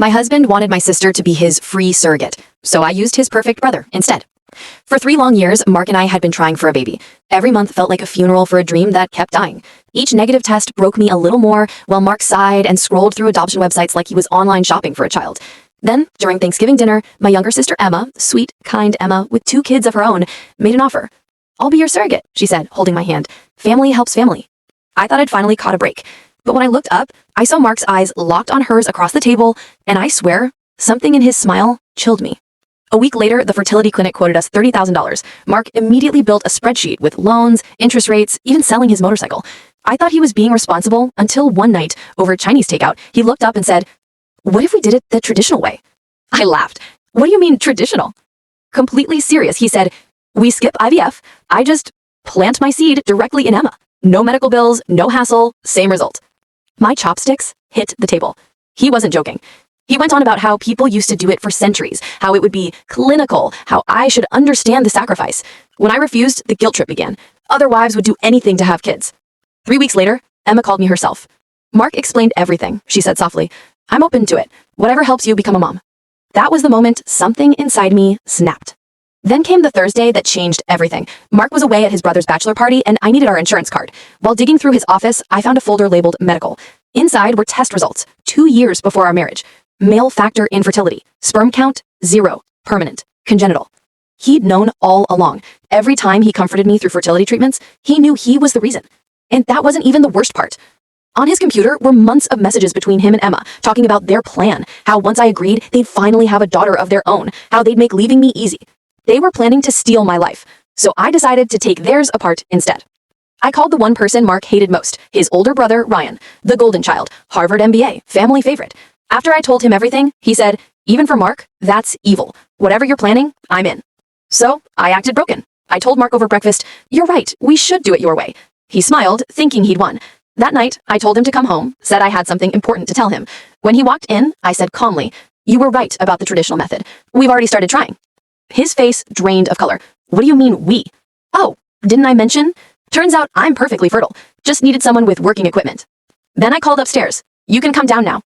My husband wanted my sister to be his free surrogate, so I used his perfect brother instead. For 3 long years, Mark and I had been trying for a baby. Every month felt like a funeral for a dream that kept dying. Each negative test broke me a little more, while Mark sighed and scrolled through adoption websites like he was online shopping for a child. Then, during Thanksgiving dinner, my younger sister Emma, sweet, kind Emma, with 2 kids of her own, made an offer. "I'll be your surrogate," she said, holding my hand. "Family helps family." I thought I'd finally caught a break. But when I looked up, I saw Mark's eyes locked on hers across the table, and I swear, something in his smile chilled me. A week later, the fertility clinic quoted us $30,000. Mark immediately built a spreadsheet with loans, interest rates, even selling his motorcycle. I thought he was being responsible until one night, over Chinese takeout, he looked up and said, "What if we did it the traditional way?" I laughed. "What do you mean traditional?" Completely serious, he said, "We skip IVF. I just plant my seed directly in Emma. No medical bills, no hassle, same result." My chopsticks hit the table. He wasn't joking. He went on about how people used to do it for centuries, how it would be clinical, how I should understand the sacrifice. When I refused, the guilt trip began. Other wives would do anything to have kids. 3 weeks later, Emma called me herself. "Mark explained everything," she said softly. "I'm open to it. Whatever helps you become a mom." That was the moment something inside me snapped. Then came the Thursday that changed everything. Mark was away at his brother's bachelor party, and I needed our insurance card. While digging through his office, I found a folder labeled medical. Inside were test results, 2 years before our marriage. Male factor infertility, sperm count, 0, permanent, congenital. He'd known all along. Every time he comforted me through fertility treatments, he knew he was the reason. And that wasn't even the worst part. On his computer were months of messages between him and Emma, talking about their plan, how once I agreed, they'd finally have a daughter of their own, how they'd make leaving me easy. They were planning to steal my life, so I decided to take theirs apart instead. I called the one person Mark hated most, his older brother, Ryan, the golden child, Harvard MBA, family favorite. After I told him everything, he said, "Even for Mark, that's evil. Whatever you're planning, I'm in." So I acted broken. I told Mark over breakfast, "You're right, we should do it your way." He smiled, thinking he'd won. That night, I told him to come home, said I had something important to tell him. When he walked in, I said calmly, "You were right about the traditional method. We've already started trying." His face drained of color. "What do you mean, we?" "Oh, didn't I mention? Turns out I'm perfectly fertile. Just needed someone with working equipment." Then I called upstairs. "You can come down now."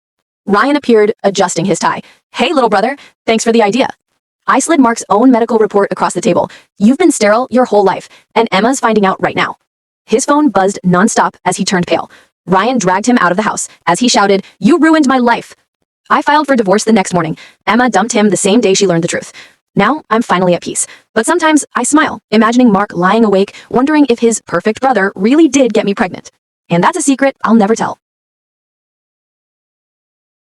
Ryan appeared, adjusting his tie. "Hey, little brother, thanks for the idea." I slid Mark's own medical report across the table. "You've been sterile your whole life, and Emma's finding out right now." His phone buzzed nonstop as he turned pale. Ryan dragged him out of the house as he shouted, "You ruined my life." I filed for divorce the next morning. Emma dumped him the same day she learned the truth. Now, I'm finally at peace. But sometimes I smile, imagining Mark lying awake, wondering if his perfect brother really did get me pregnant. And that's a secret I'll never tell.